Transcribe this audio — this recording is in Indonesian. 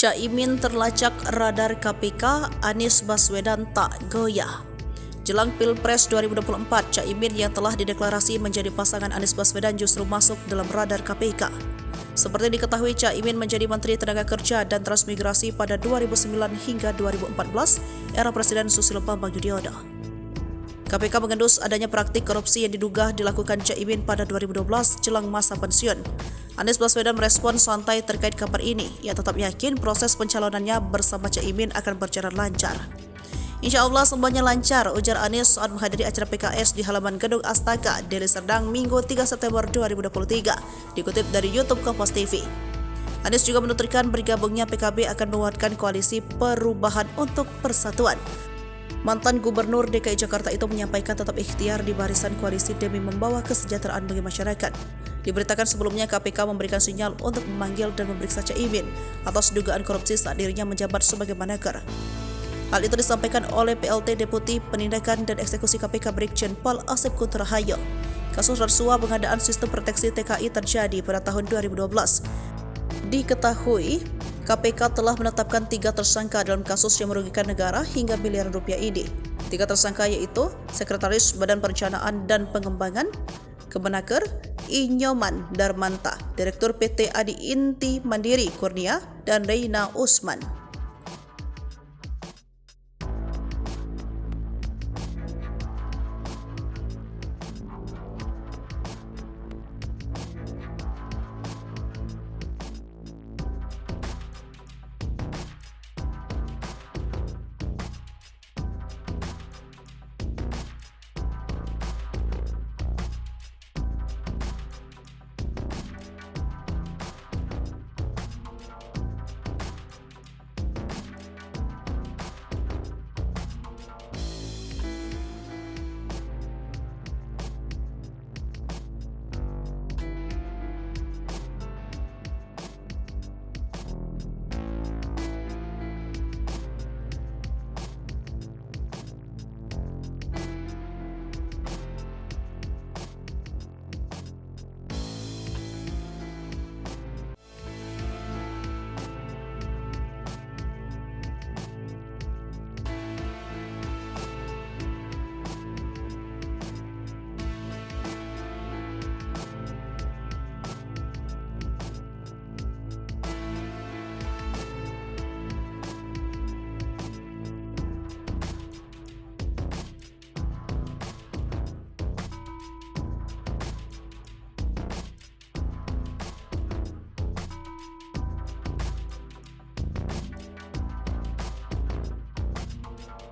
Caimin terlacak radar KPK, Anies Baswedan tak goyah. Jelang Pilpres 2024, Caimin yang telah dideklarasi menjadi pasangan Anies Baswedan justru masuk dalam radar KPK. Seperti diketahui, Caimin menjadi Menteri Tenaga Kerja dan Transmigrasi pada 2009 hingga 2014, era Presiden Susilo Bambang Yudhoyono. KPK mengendus adanya praktik korupsi yang diduga dilakukan Caimin pada 2012 jelang masa pensiun. Anies Baswedan merespon santai terkait kabar ini. Ia tetap yakin proses pencalonannya bersama Caimin akan berjalan lancar. Insya Allah semuanya lancar, ujar Anies saat menghadiri acara PKS di halaman Gedung Astaka, Deli Serdang, Minggu 3 September 2023, dikutip dari YouTube Kompas TV. Anies juga menuturkan bergabungnya PKB akan menguatkan koalisi perubahan untuk persatuan. Mantan Gubernur DKI Jakarta itu menyampaikan tetap ikhtiar di barisan koalisi demi membawa kesejahteraan bagi masyarakat. Diberitakan sebelumnya KPK memberikan sinyal untuk memanggil dan memeriksa Caimin atas dugaan korupsi saat dirinya menjabat sebagai Manager. Hal itu disampaikan oleh PLT Deputi Penindakan dan Eksekusi KPK Brigjen Pol Asep Kuntarahayo. Kasus rasuah pengadaan sistem proteksi TKI terjadi pada tahun 2012. Diketahui, KPK telah menetapkan 3 tersangka dalam kasus yang merugikan negara hingga miliaran rupiah ini. 3 tersangka yaitu Sekretaris Badan Perencanaan dan Pengembangan, Kemenaker, Inyoman Darmanta, Direktur PT Adi Inti Mandiri Kurnia, dan Reina Usman.